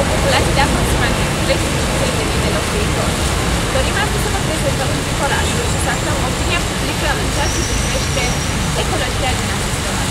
o populație de aproximativ 350.000 de locuitori. Dorim astăzi să vă prezentăm un pic orașul și să aflăm opinia publică în ceea ce privește ecologia din acest oraș.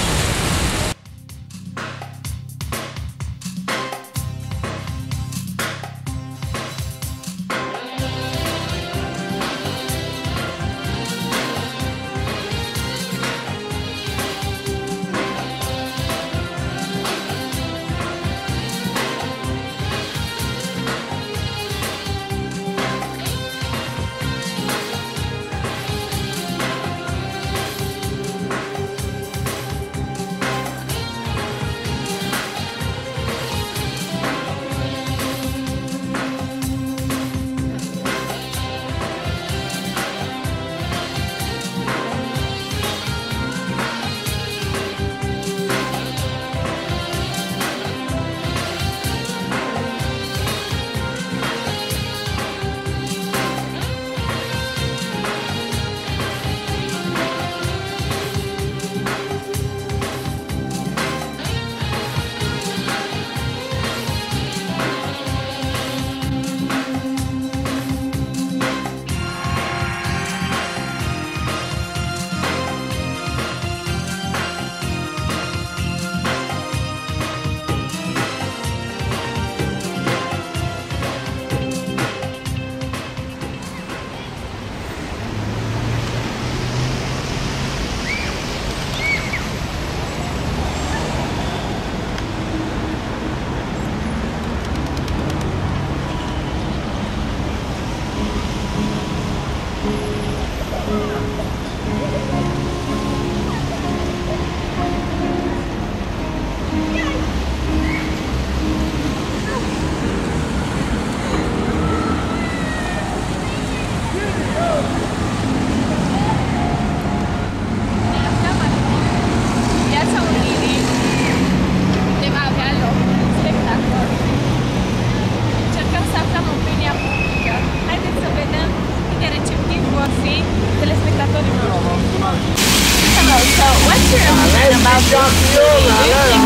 So, what's your opinion about this?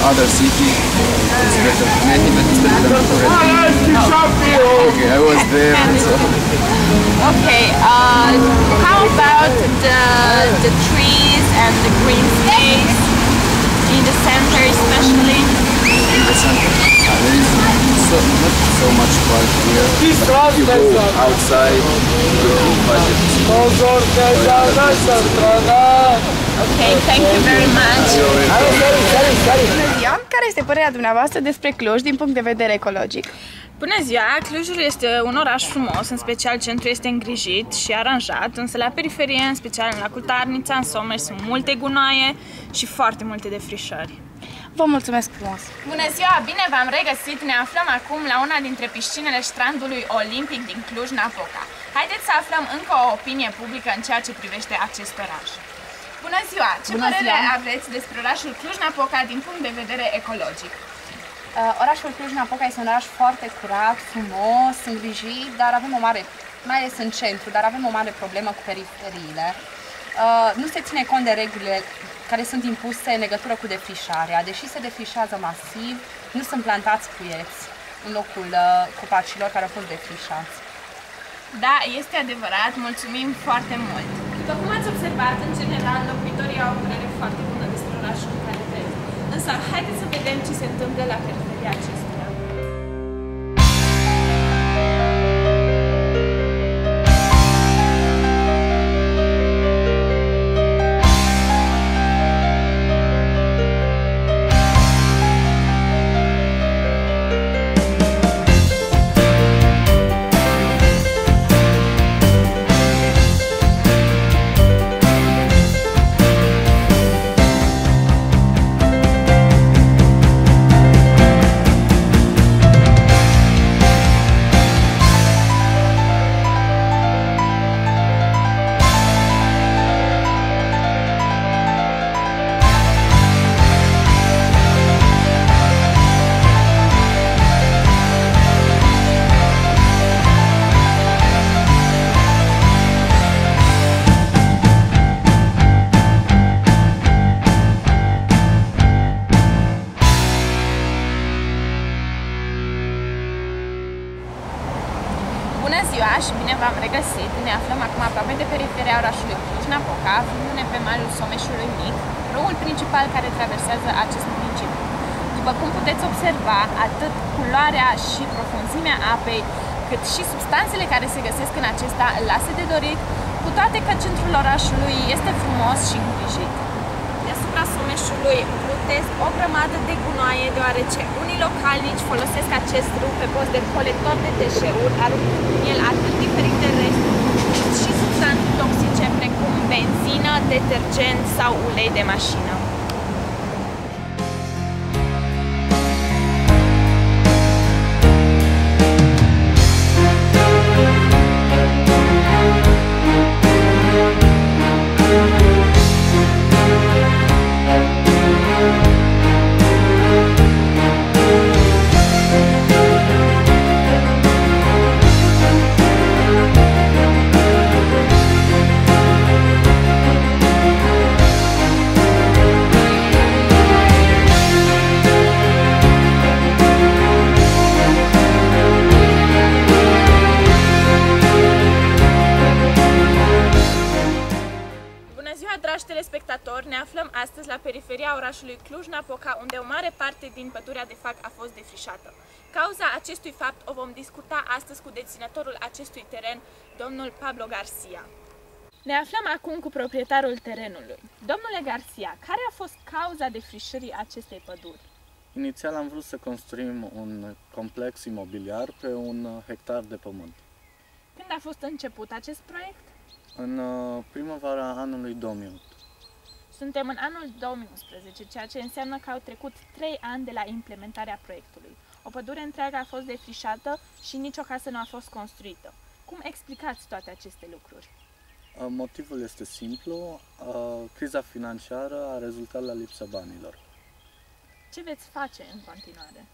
Other city is better. Many better than Okay, I was there. So. Okay, how about the trees and the green space in the center especially? In the center, there is not so much park here. You go outside, you go budget. Okay, thank you very much. Bună ziua! Care este părerea dumneavoastră despre Cluj din punct de vedere ecologic? Bună ziua! Clujul este un oraș frumos, în special centrul este îngrijit și aranjat, însă la periferie, în special în lacul Tarnița, în Someș, sunt multe gunoaie și foarte multe defrișări. Vă mulțumesc frumos! Bună ziua! Bine v-am regăsit! Ne aflăm acum la una dintre piscinele strandului olimpic din Cluj-Napoca. Haideți să aflăm încă o opinie publică în ceea ce privește acest oraș. Bună ziua! Ce părere aveți despre orașul Cluj-Napoca din punct de vedere ecologic? Orașul Cluj-Napoca este un oraș foarte curat, frumos, îngrijit, dar avem o mare, mai ales în centru, dar avem o mare problemă cu periferiile. Nu se ține cont de regulile care sunt impuse în legătură cu defrișarea. Deși se defrișează masiv, nu sunt plantați puieți în locul copacilor care au fost defrișați. Da, este adevărat, mulțumim foarte mult! După cum ați observat, în general, locuitorii au o părere foarte bună despre orașul în care trăiesc. Însă, haideți să vedem ce se întâmplă la periferia acestuia. ziua și bine v-am regăsit! Ne aflăm acum aproape de periferia orașului Cluj-Napoca, aflându-ne pe malul Someșului Mic, râul principal care traversează acest municipiu. După cum puteți observa, atât culoarea și profunzimea apei, cât și substanțele care se găsesc în acesta lasă de dorit, cu toate că centrul orașului este frumos și îngrijit. Deasupra Someșului plutesc o grămadă de gunoaie, deoarece unii localnici folosesc acest râu pe post de colector de deșeuri, aruncând în el atât diferite resturi, cât și substanțe toxice precum benzină, detergent sau ulei de mașină. Dragi telespectatori, ne aflăm astăzi la periferia orașului Cluj-Napoca, unde o mare parte din pădurea de fapt a fost defrișată. Cauza acestui fapt o vom discuta astăzi cu deținătorul acestui teren, domnul Pablo Garcia. Ne aflăm acum cu proprietarul terenului. Domnule Garcia, care a fost cauza defrișării acestei păduri? Inițial am vrut să construim un complex imobiliar pe 1 hectar de pământ. Când a fost început acest proiect? În primăvara anului 2008. Suntem în anul 2011, ceea ce înseamnă că au trecut 3 ani de la implementarea proiectului. O pădure întreagă a fost defrișată și nicio casă nu a fost construită. Cum explicați toate aceste lucruri? Motivul este simplu. Criza financiară a rezultat la lipsa banilor. Ce veți face în continuare?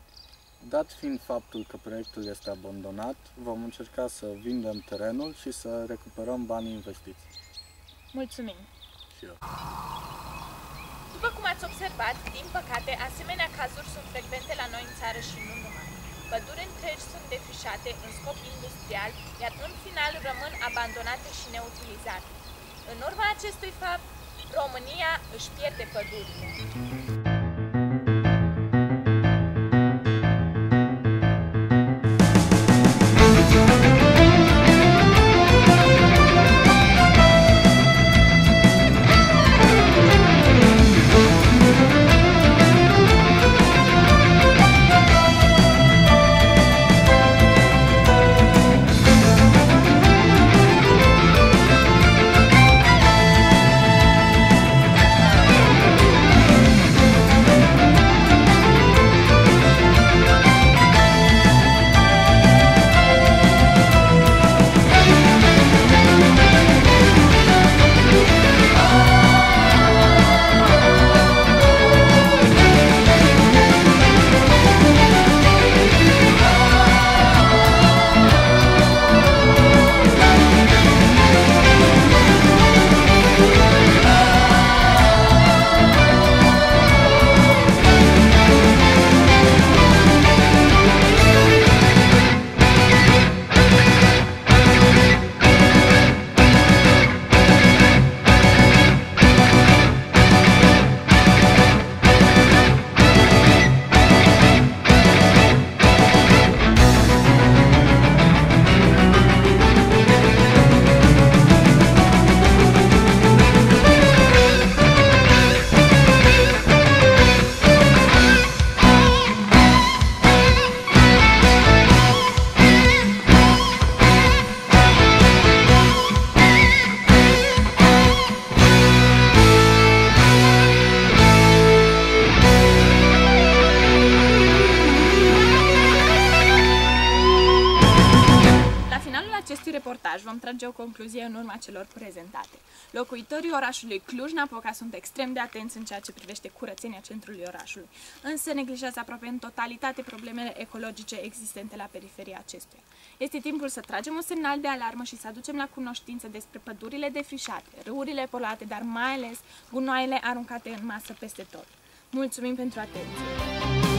Dat fiind faptul că proiectul este abandonat, vom încerca să vindem terenul și să recuperăm banii investiți. Mulțumim! Și eu. După cum ați observat, din păcate, asemenea cazuri sunt frecvente la noi în țară și nu numai. Păduri întregi sunt defrișate în scop industrial, iar în final rămân abandonate și neutilizate. În urma acestui fapt, România își pierde pădurile. reportaj vom trage o concluzie în urma celor prezentate. Locuitorii orașului Cluj-Napoca sunt extrem de atenți în ceea ce privește curățenia centrului orașului, însă neglijează aproape în totalitate problemele ecologice existente la periferia acestuia. Este timpul să tragem un semnal de alarmă și să aducem la cunoștință despre pădurile defrișate, râurile poluate, dar mai ales gunoaiele aruncate în masă peste tot. Mulțumim pentru atenție!